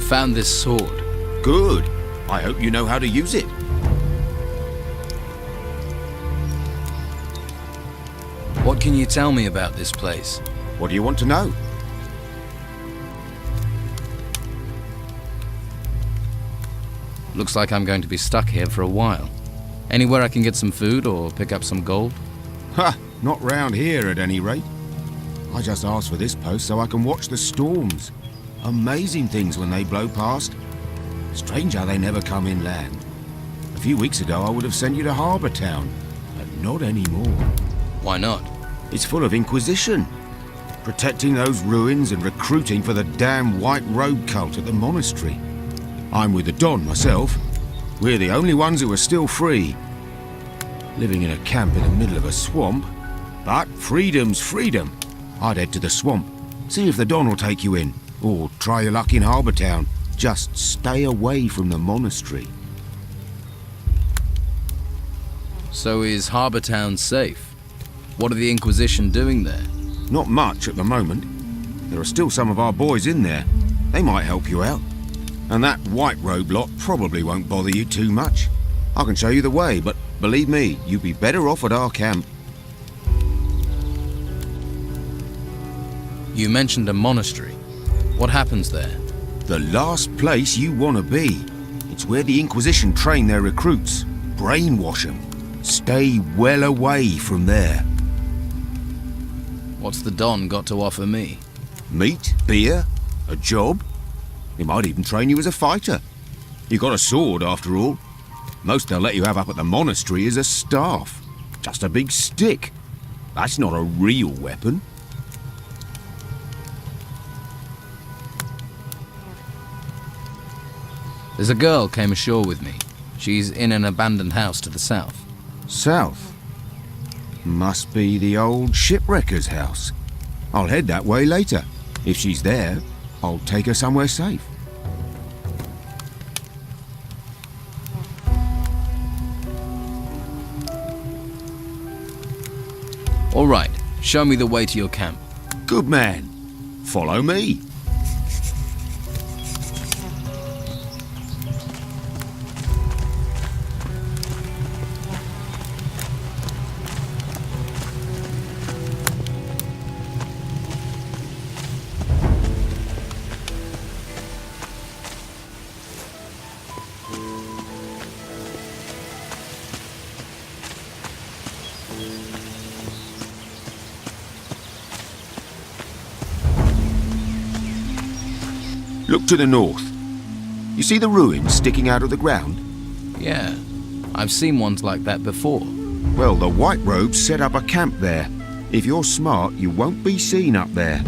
found this sword. Good. I hope you know how to use it. What can you tell me about this place? What do you want to know? Looks like I'm going to be stuck here for a while. Anywhere I can get some food or pick up some gold? Ha! Not round here at any rate. I just asked for this post so I can watch the storms. Amazing things when they blow past. Strange how they never come inland. A few weeks ago I would have sent you to Harbour Town, but not anymore. Why not? It's full of Inquisition. Protecting those ruins and recruiting for the damn White Robe cult at the monastery. I'm with the Don myself. We're the only ones who are still free. Living in a camp in the middle of a swamp. But freedom's freedom. I'd head to the swamp, see if the Don will take you in, or try your luck in Harbour Town. Just stay away from the monastery. So is Harbour Town safe? What are the Inquisition doing there? Not much at the moment. There are still some of our boys in there. They might help you out. And that White Robe lot probably won't bother you too much. I can show you the way, but believe me, you'd be better off at our camp. You mentioned a monastery. What happens there? The last place you want to be. It's where the Inquisition train their recruits. Brainwash them. Stay well away from there. What's the Don got to offer me? Meat, beer, a job. He might even train you as a fighter. You got a sword, after all. Most they'll let you have up at the monastery is a staff. Just a big stick. That's not a real weapon. There's a girl came ashore with me. She's in an abandoned house to the south. South? Must be the old shipwrecker's house. I'll head that way later. If she's there, I'll take her somewhere safe. All right, show me the way to your camp. Good man. Follow me. Look to the north. You see the ruins sticking out of the ground? Yeah, I've seen ones like that before. Well, the White Robes set up a camp there. If you're smart, you won't be seen up there.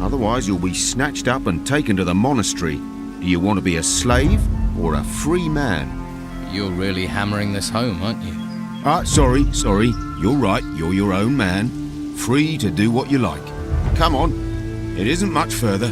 Otherwise, you'll be snatched up and taken to the monastery. Do you want to be a slave or a free man? You're really hammering this home, aren't you? Sorry. You're right, you're your own man. Free to do what you like. Come on, it isn't much further.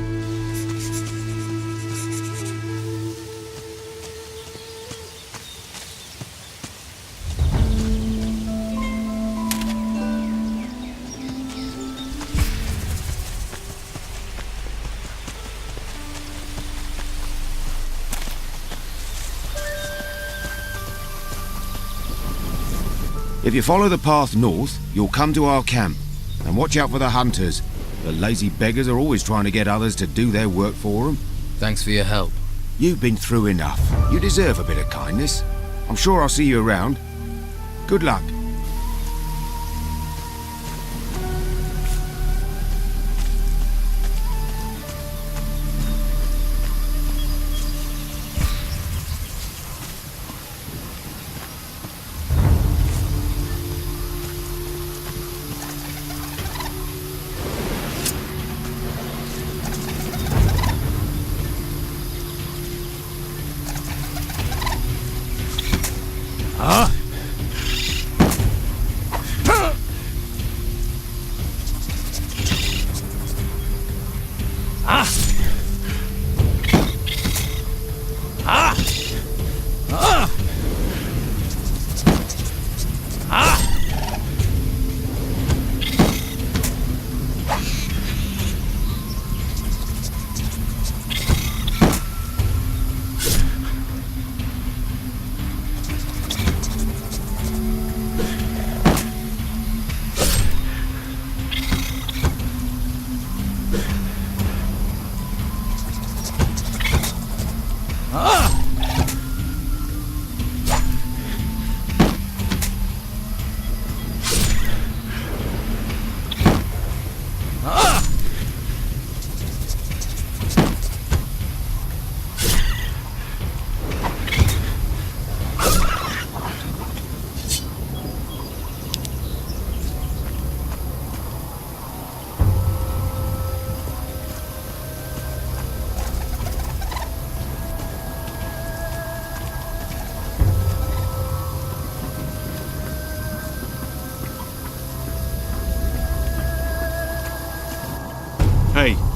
If you follow the path north, you'll come to our camp. And watch out for the hunters. The lazy beggars are always trying to get others to do their work for them. Thanks for your help. You've been through enough. You deserve a bit of kindness. I'm sure I'll see you around. Good luck.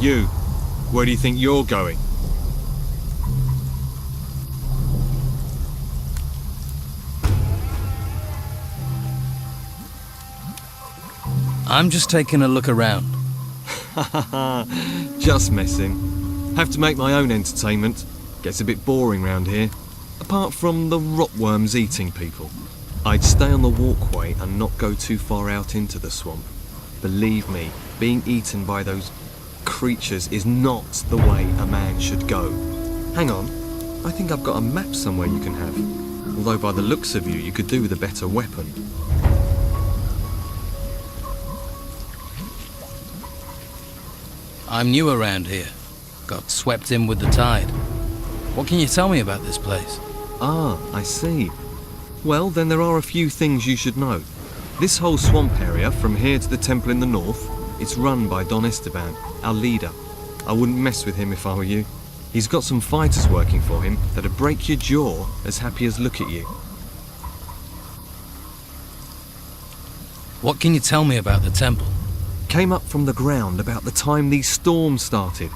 You, where do you think you're going? I'm just taking a look around. Just messing. Have to make my own entertainment. Gets a bit boring round here. Apart from the rotworms eating people. I'd stay on the walkway and not go too far out into the swamp. Believe me, being eaten by those creatures is not the way a man should go. Hang on, I think I've got a map somewhere you can have. Although by the looks of you could do with a better weapon. I'm new around here. Got swept in with the tide. What can you tell me about this place? Ah, I see. Well, then there are a few things you should know. This whole swamp area, from here to the temple in the north, it's run by Don Esteban, our leader. I wouldn't mess with him if I were you. He's got some fighters working for him that'd break your jaw as happy as look at you. What can you tell me about the temple? Came up from the ground about the time these storms started,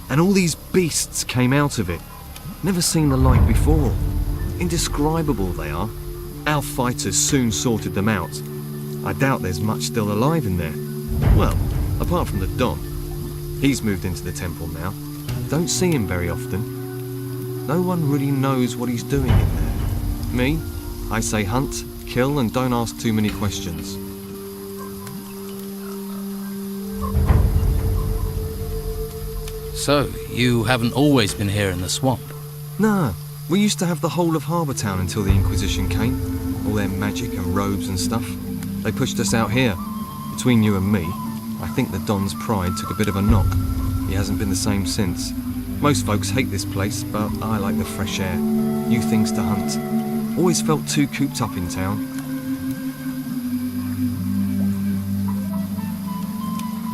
and all these beasts came out of it. Never seen the like before. Indescribable they are. Our fighters soon sorted them out. I doubt there's much still alive in there. Well, apart from the Don. He's moved into the temple now. Don't see him very often. No one really knows what he's doing in there. Me, I say hunt, kill, and don't ask too many questions. So, you haven't always been here in the swamp? Nah, we used to have the whole of Harbour Town until the Inquisition came. All their magic and robes and stuff. They pushed us out here. Between you and me, I think the Don's pride took a bit of a knock. He hasn't been the same since. Most folks hate this place, but I like the fresh air. New things to hunt. Always felt too cooped up in town.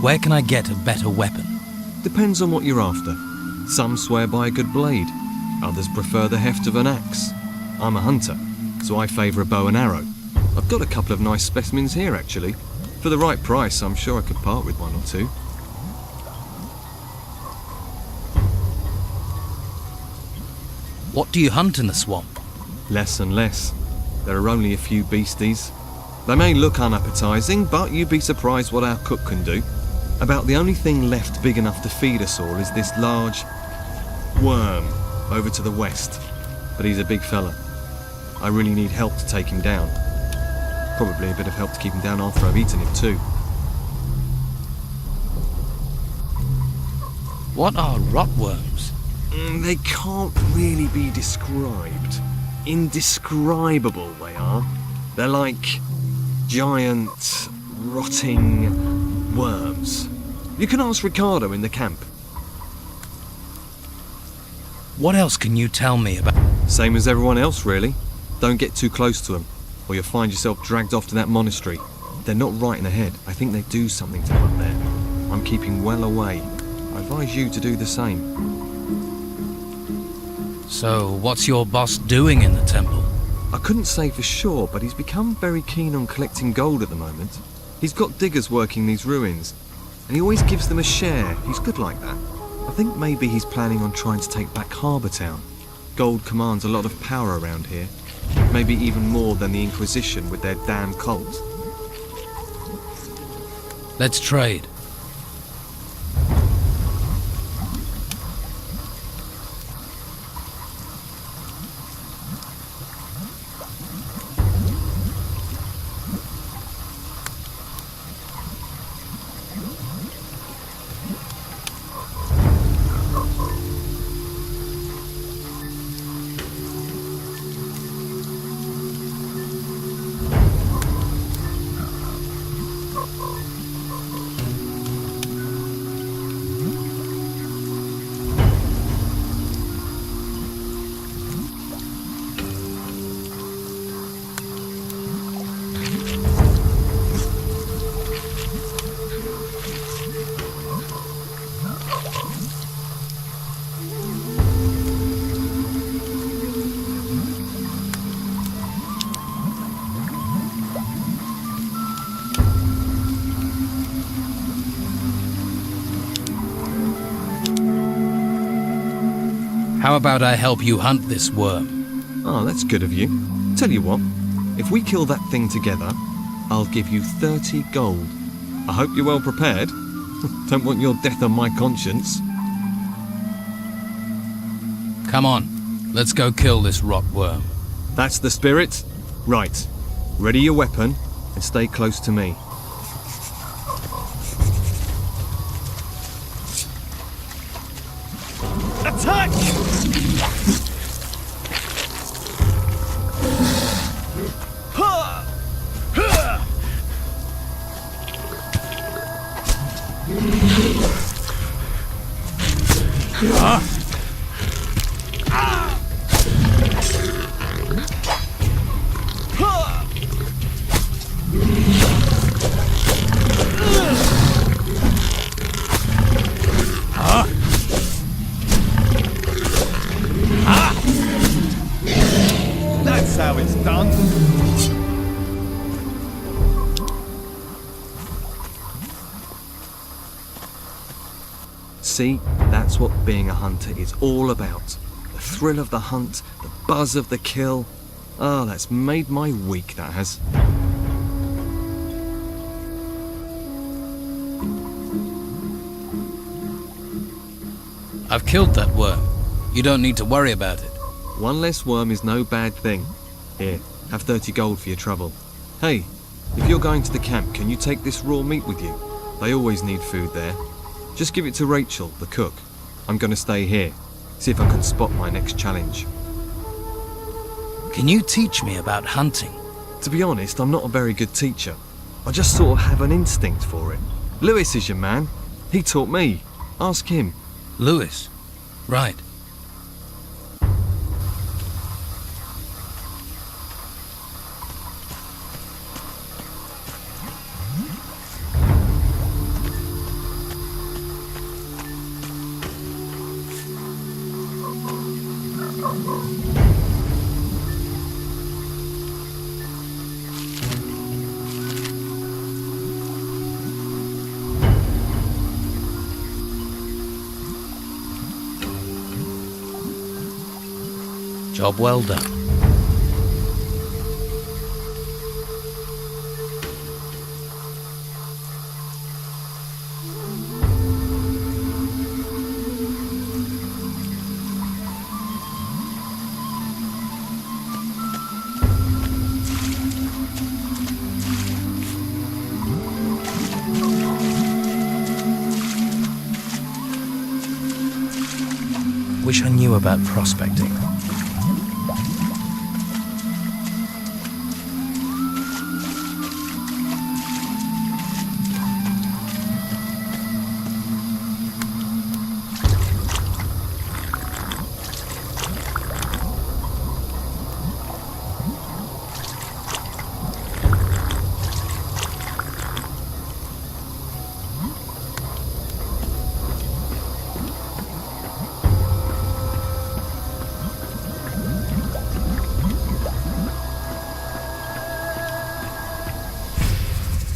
Where can I get a better weapon? Depends on what you're after. Some swear by a good blade. Others prefer the heft of an axe. I'm a hunter, so I favour a bow and arrow. I've got a couple of nice specimens here, actually. For the right price, I'm sure I could part with one or two. What do you hunt in the swamp? Less and less. There are only a few beasties. They may look unappetising, but you'd be surprised what our cook can do. About the only thing left big enough to feed us all is this large worm over to the west. But he's a big fella. I really need help to take him down. Probably a bit of help to keep him down after I've eaten him too. What are rotworms? They can't really be described. Indescribable they are. They're like giant, rotting worms. You can ask Ricardo in the camp. What else can you tell me about? Same as everyone else, really. Don't get too close to them, or you'll find yourself dragged off to that monastery. They're not right in the head. I think they do something to them up there. I'm keeping well away. I advise you to do the same. So, what's your boss doing in the temple? I couldn't say for sure, but he's become very keen on collecting gold at the moment. He's got diggers working these ruins, and he always gives them a share. He's good like that. I think maybe he's planning on trying to take back Harbour Town. Gold commands a lot of power around here. Maybe even more than the Inquisition with their damn cult. Let's trade. How about I help you hunt this worm? Oh, that's good of you. Tell you what, if we kill that thing together, I'll give you 30 gold. I hope you're well prepared. Don't want your death on my conscience. Come on, let's go kill this rot worm. That's the spirit? Right. Ready your weapon and stay close to me. Attack! That's how it's done. See, that's what being a hunter is all about. The thrill of the hunt, the buzz of the kill. Ah, that's made my week, that has. I've killed that worm. You don't need to worry about it. One less worm is no bad thing. Here, have 30 gold for your trouble. Hey, if you're going to the camp, can you take this raw meat with you? They always need food there. Just give it to Rachel, the cook. I'm going to stay here. See if I can spot my next challenge. Can you teach me about hunting? To be honest, I'm not a very good teacher. I just sort of have an instinct for it. Lewis is your man. He taught me. Ask him. Lewis. Right. Job well done. Wish I knew about prospecting.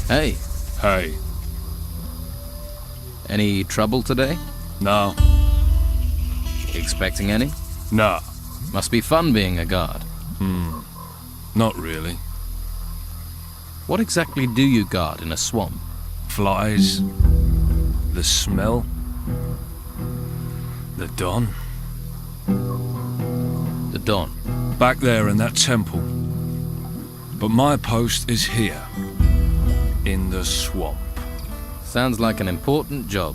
Hey, Hey, any trouble today? no, Expecting any? nah, Must be fun being a guard. not really. What exactly do you guard in a swamp? Flies, the smell, the dawn. The dawn. Back there in that temple. But my post is here, in the swamp. Sounds like an important job.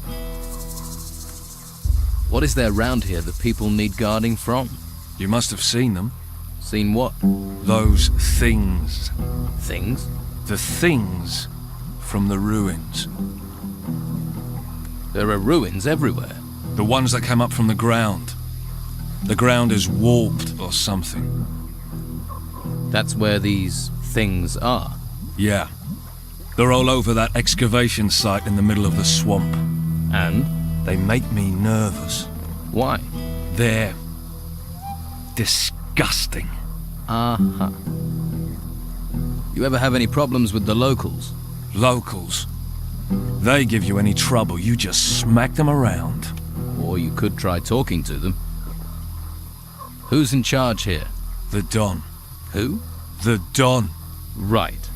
What is there round here that people need guarding from? You must have seen them. Seen what? Those things. Things? The things from the ruins. There are ruins everywhere. The ones that came up from the ground. The ground is warped or something. That's where these things are. Yeah. They're all over that excavation site in the middle of the swamp. And? They make me nervous. Why? They're disgusting. Uh-huh. You ever have any problems with the locals? Locals. They give you any trouble, you just smack them around. Or you could try talking to them. Who's in charge here? The Don. Who? The Don. Right.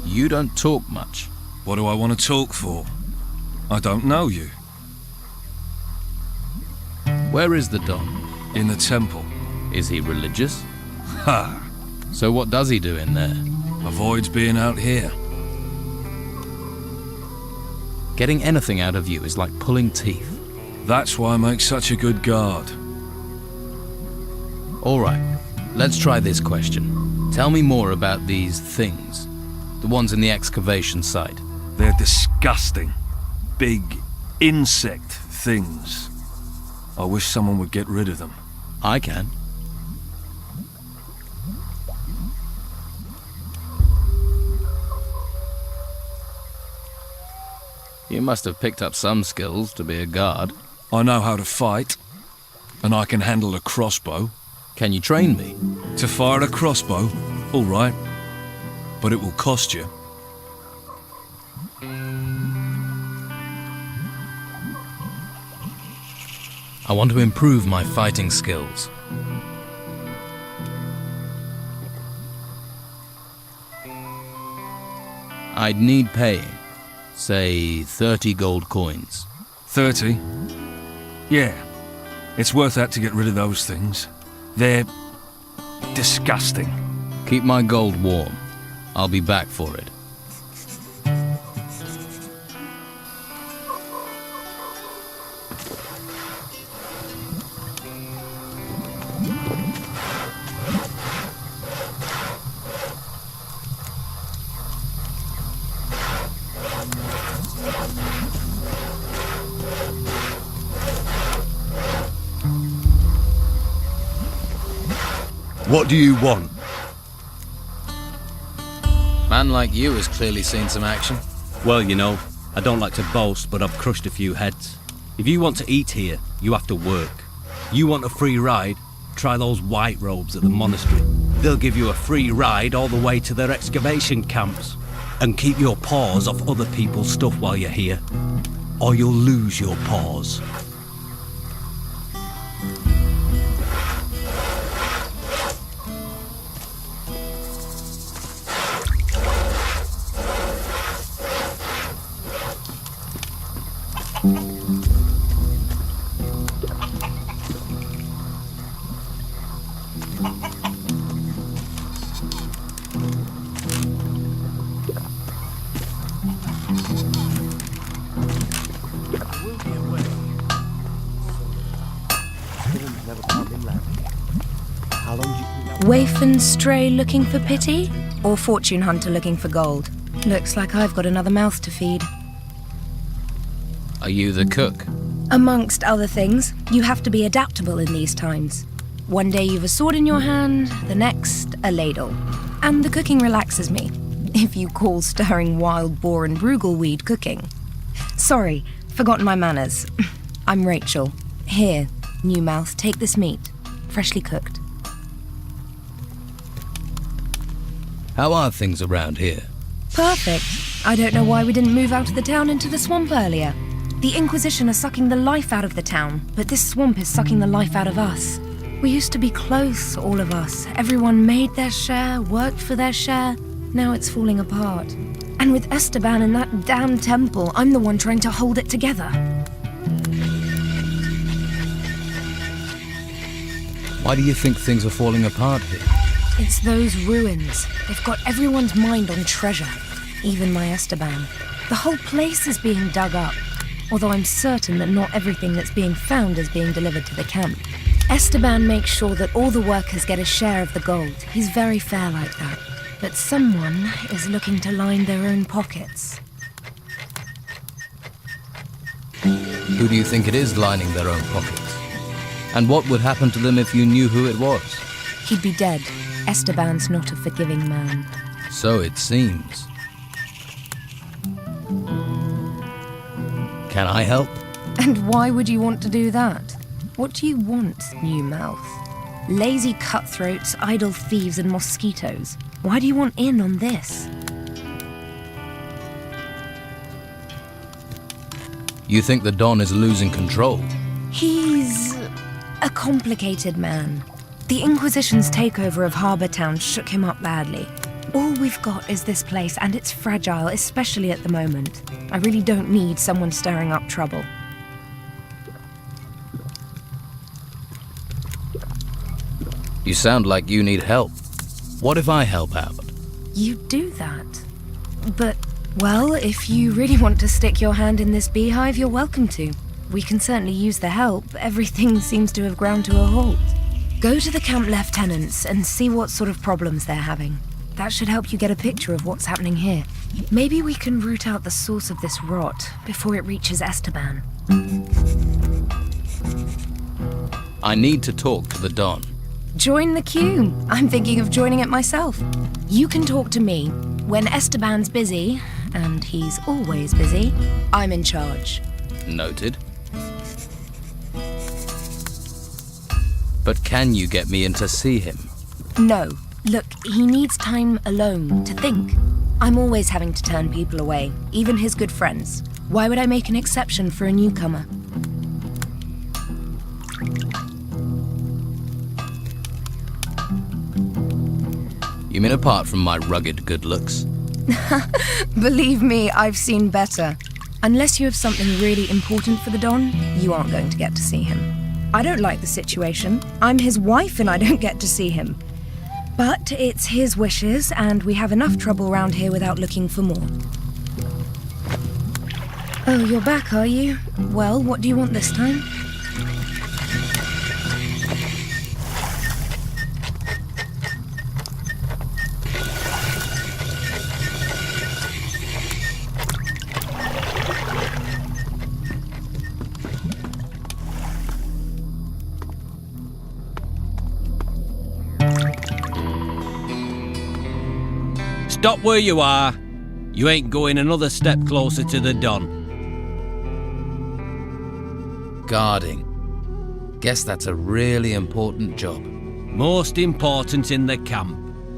You don't talk much. What do I want to talk for? I don't know you. Where is the Don? In the temple. Is he religious? Ha! So what does he do in there? Avoids being out here. Getting anything out of you is like pulling teeth. That's why I make such a good guard. All right, let's try this question. Tell me more about these things. The ones in the excavation site. They're disgusting. Big insect things. I wish someone would get rid of them. I can. You must have picked up some skills to be a guard. I know how to fight, and I can handle a crossbow. Can you train me? To fire a crossbow? All right. But it will cost you. I want to improve my fighting skills. I'd need paying. Say 30 gold coins. 30? Yeah. It's worth that to get rid of those things. They're disgusting. Keep my gold warm. I'll be back for it. What do you want? Man like you has clearly seen some action. Well, you know, I don't like to boast, but I've crushed a few heads. If you want to eat here, you have to work. You want a free ride? Try those white robes at the monastery. They'll give you a free ride all the way to their excavation camps. And keep your paws off other people's stuff while you're here, or you'll lose your paws. Waif and stray looking for pity? Or fortune hunter looking for gold? Looks like I've got another mouth to feed. Are you the cook? Amongst other things, you have to be adaptable in these times. One day you've a sword in your hand, the next, a ladle. And the cooking relaxes me, if you call stirring wild boar and brugelweed cooking. Sorry, forgotten my manners. I'm Rachel. Here, new mouth, take this meat, freshly cooked. How are things around here? Perfect. I don't know why we didn't move out of the town into the swamp earlier. The Inquisition are sucking the life out of the town, but this swamp is sucking the life out of us. We used to be close, all of us. Everyone made their share, worked for their share. Now it's falling apart. And with Esteban in that damn temple, I'm the one trying to hold it together. Why do you think things are falling apart here? It's those ruins. They've got everyone's mind on treasure, even my Esteban. The whole place is being dug up, although I'm certain that not everything that's being found is being delivered to the camp. Esteban makes sure that all the workers get a share of the gold. He's very fair like that. But someone is looking to line their own pockets. Who do you think it is lining their own pockets? And what would happen to them if you knew who it was? He'd be dead. Esteban's not a forgiving man. So it seems. Can I help? And why would you want to do that? What do you want, new mouth? Lazy cutthroats, idle thieves, and mosquitoes. Why do you want in on this? You think the Don is losing control? He's A complicated man. The Inquisition's takeover of Harbour Town shook him up badly. All we've got is this place, and it's fragile, especially at the moment. I really don't need someone stirring up trouble. You sound like you need help. What if I help out? You do that. But, well, if you really want to stick your hand in this beehive, you're welcome to. We can certainly use the help. Everything seems to have ground to a halt. Go to the camp lieutenants and see what sort of problems they're having. That should help you get a picture of what's happening here. Maybe we can root out the source of this rot before it reaches Esteban. I need to talk to the Don. Join the queue. I'm thinking of joining it myself. You can talk to me. When Esteban's busy, and he's always busy, I'm in charge. Noted. But can you get me in to see him? No. Look, he needs time alone to think. I'm always having to turn people away, even his good friends. Why would I make an exception for a newcomer? You mean apart from my rugged good looks? Believe me, I've seen better. Unless you have something really important for the Don, you aren't going to get to see him. I don't like the situation. I'm his wife and I don't get to see him. But it's his wishes, and we have enough trouble around here without looking for more. Oh, you're back, are you? Well, what do you want this time? Stop where you are. You ain't going another step closer to the Don. Guarding. Guess that's a really important job. Most important in the camp.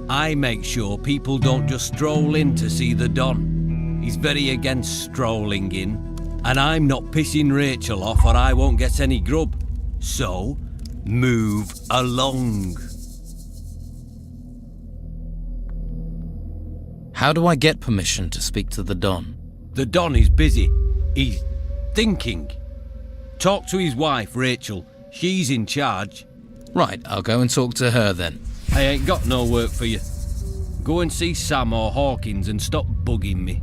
I make sure people don't just stroll in to see the Don. He's very against strolling in. And I'm not pissing Rachel off or I won't get any grub. So, move along. How do I get permission to speak to the Don? The Don is busy. He's thinking. Talk to his wife, Rachel. She's in charge. Right, I'll go and talk to her then. I ain't got no work for you. Go and see Sam or Hawkins and stop bugging me.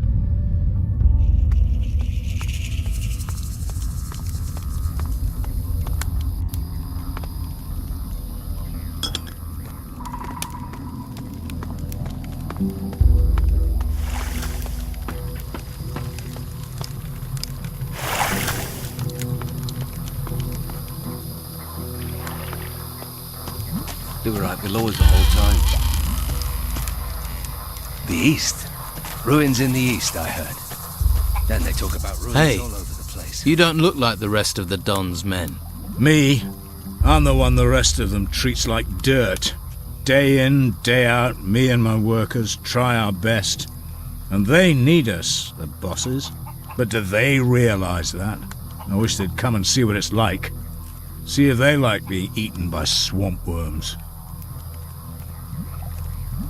They were right below us the whole time. The east. Ruins in the east, I heard. Then they talk about ruins Hey, all over the place. You don't look like the rest of the Don's men. Me? I'm the one the rest of them treats like dirt. Day in, day out, me and my workers try our best. And they need us, the bosses. But do they realize that? I wish they'd come and see what it's like. See if they like being eaten by swamp worms.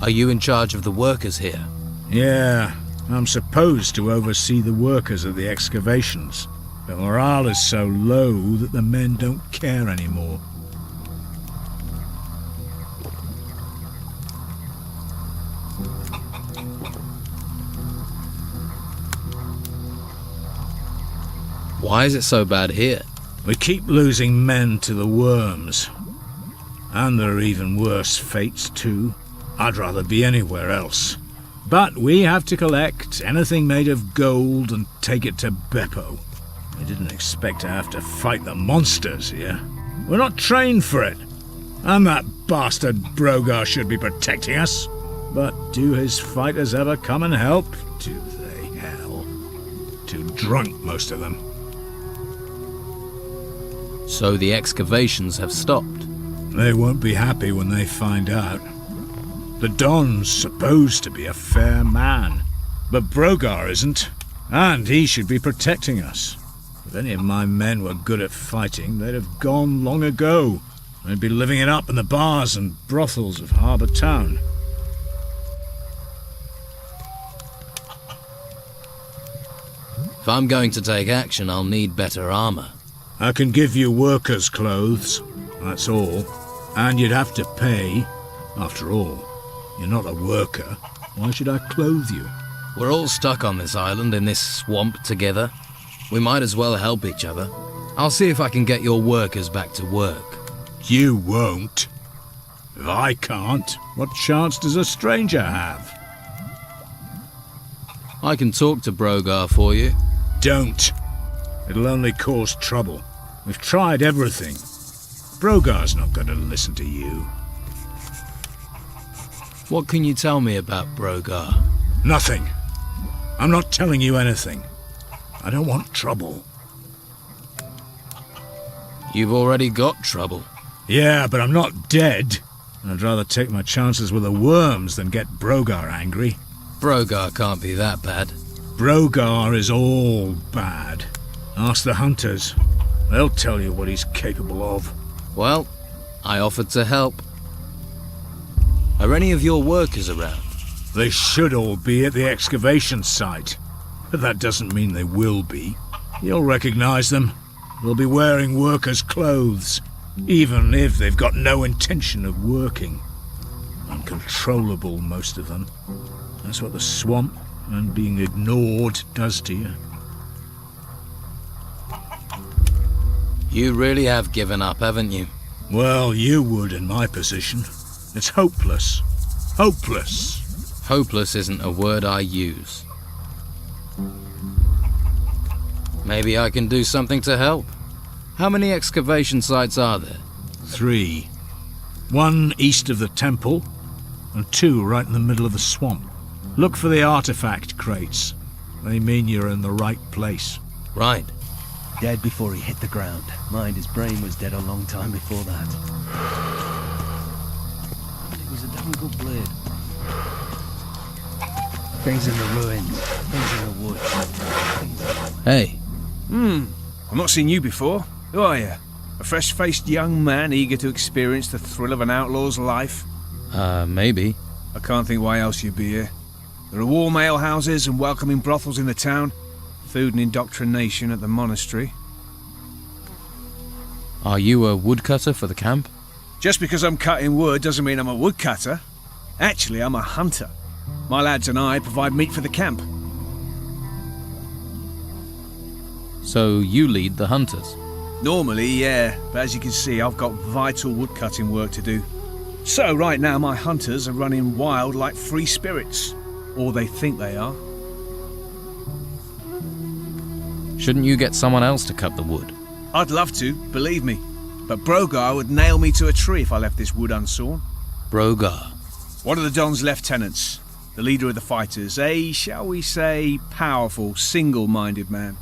Are you in charge of the workers here? Yeah, I'm supposed to oversee the workers at the excavations. But morale is so low that the men don't care anymore. Why is it so bad here? We keep losing men to the worms. And there are even worse fates too. I'd rather be anywhere else. But we have to collect anything made of gold and take it to Beppo. We didn't expect to have to fight the monsters here. We're not trained for it. And that bastard Brogar should be protecting us. But do his fighters ever come and help? Do they, hell? Too drunk, most of them. So the excavations have stopped. They won't be happy when they find out. The Don's supposed to be a fair man, but Brogar isn't, and he should be protecting us. If If any of my men were good at fighting, they'd have gone long ago. They'd be living it up in the bars and brothels of Harbour Town. If I'm going to take action, I'll need better armor. I can give you workers' clothes, that's all. And you'd have to pay. After all, you're not a worker. Why should I clothe you? We're all stuck on this island in this swamp together. We might as well help each other. I'll see if I can get your workers back to work. You won't. If I can't, what chance does a stranger have? I can talk to Brogar for you. Don't. It'll only cause trouble. We've tried everything. Brogar's not going to listen to you. What can you tell me about Brogar? Nothing. I'm not telling you anything. I don't want trouble. You've already got trouble. Yeah, but I'm not dead. I'd rather take my chances with the worms than get Brogar angry. Brogar can't be that bad. Brogar is all bad. Ask the hunters. They'll tell you what he's capable of. Well, I offered to help. Are any of your workers around? They should all be at the excavation site. But that doesn't mean they will be. You'll recognize them. They'll be wearing workers' clothes, even if they've got no intention of working. Uncontrollable, most of them. That's what the swamp and being ignored does to you. You really have given up, haven't you? Well, you would in my position. It's hopeless. Hopeless. Hopeless isn't a word I use. Maybe I can do something to help. How many excavation sites are there? 3. 1 east of the temple, and 2 right in the middle of the swamp. Look for the artifact crates. They mean you're in the right place. Right. Dead before he hit the ground. Mind, his brain was dead a long time before that. But it was a damn good blade. Things in the ruins, things in the woods. Hey. I've not seen you before. Who are you? A fresh-faced young man eager to experience the thrill of an outlaw's life? Maybe. I can't think why else you'd be here. There are warm alehouses and welcoming brothels in the town. Food and indoctrination at the monastery. Are you a woodcutter for the camp? Just because I'm cutting wood doesn't mean I'm a woodcutter. Actually, I'm a hunter. My lads and I provide meat for the camp. So you lead the hunters? Normally, yeah, but as you can see, I've got vital woodcutting work to do. So right now, my hunters are running wild like free spirits. Or they think they are. Shouldn't you get someone else to cut the wood? I'd love to, believe me. But Brogar would nail me to a tree if I left this wood unsawn. Brogar? One of the Don's lieutenants, the leader of the fighters, a, shall we say, powerful, single-minded man.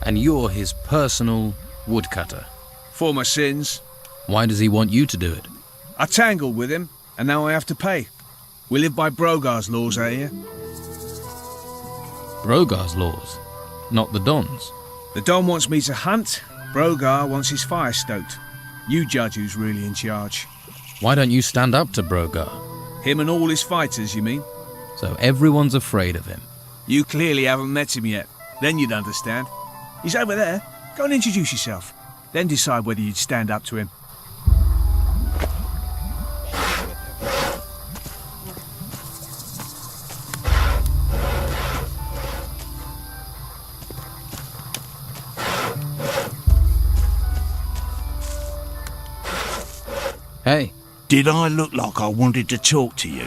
And you're his personal woodcutter? For my sins. Why does he want you to do it? I tangled with him, and now I have to pay. We live by Brogar's laws out here. Brogar's laws, not the Don's. The Don wants me to hunt, Brogar wants his fire stoked. You judge who's really in charge. Why don't you stand up to Brogar? Him and all his fighters, you mean? So everyone's afraid of him. You clearly haven't met him yet. Then you'd understand. He's over there. Go and introduce yourself. Then decide whether you'd stand up to him. Hey. Did I look like I wanted to talk to you?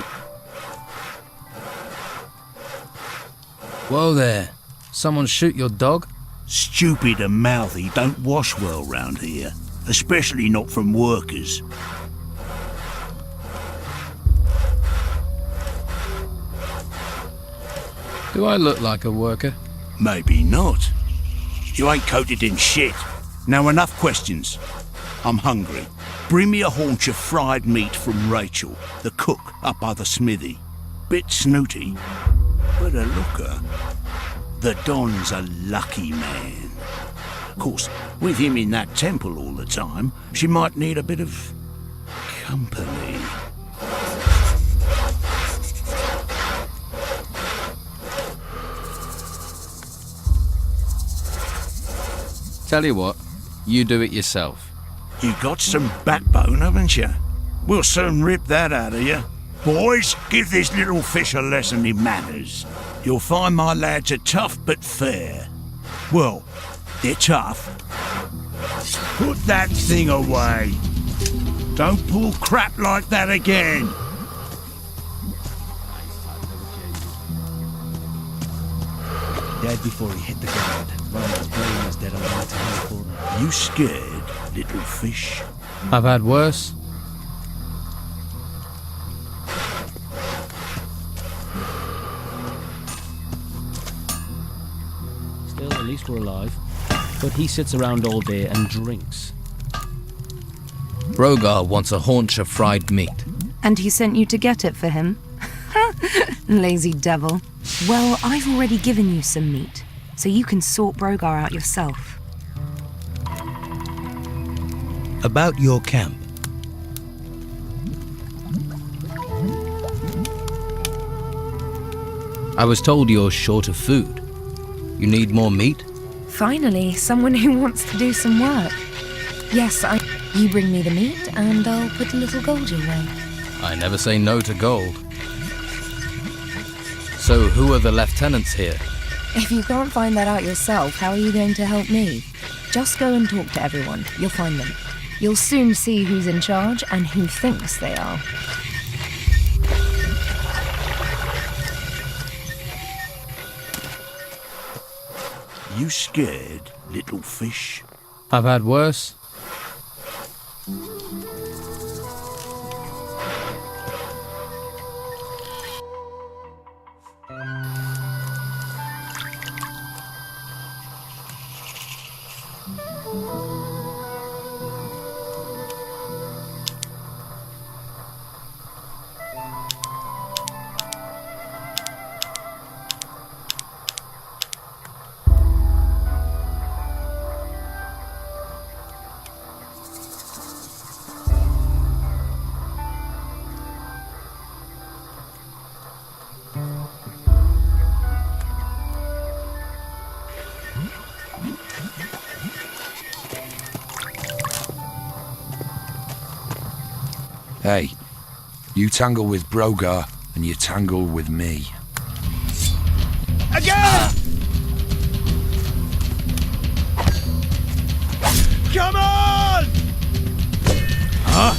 Whoa there. Someone shoot your dog? Stupid and mouthy don't wash well round here, especially not from workers. Do I look like a worker? Maybe not. You ain't coated in shit. Now enough questions. I'm hungry. Bring me a haunch of fried meat from Rachel, the cook up by the smithy. Bit snooty, but a looker. The Don's a lucky man. Of course, with him in that temple all the time, she might need a bit of company. Tell you what, you do it yourself. You got some backbone, haven't you? We'll soon rip that out of you. Boys, give this little fish a lesson in manners. You'll find my lads are tough but fair. Well, they're tough. Put that thing away. Don't pull crap like that again. Dead before he hit the ground. Ronald's brain was dead a long time before him. You scared, little fish? I've had worse. Still, at least we're alive. But he sits around all day and drinks. Brogar wants a haunch of fried meat. And he sent you to get it for him? Lazy devil. Well, I've already given you some meat, so you can sort Brogar out yourself. About your camp. I was told you're short of food. You need more meat? Finally, someone who wants to do some work. Yes, you bring me the meat, and I'll put a little gold your way. I never say no to gold. So who are the lieutenants here? If you can't find that out yourself, how are you going to help me? Just go and talk to everyone. You'll find them. You'll soon see who's in charge and who thinks they are. You scared, little fish? I've had worse. Hey, you tangle with Brogar, and you tangle with me. Again! Come on! Huh?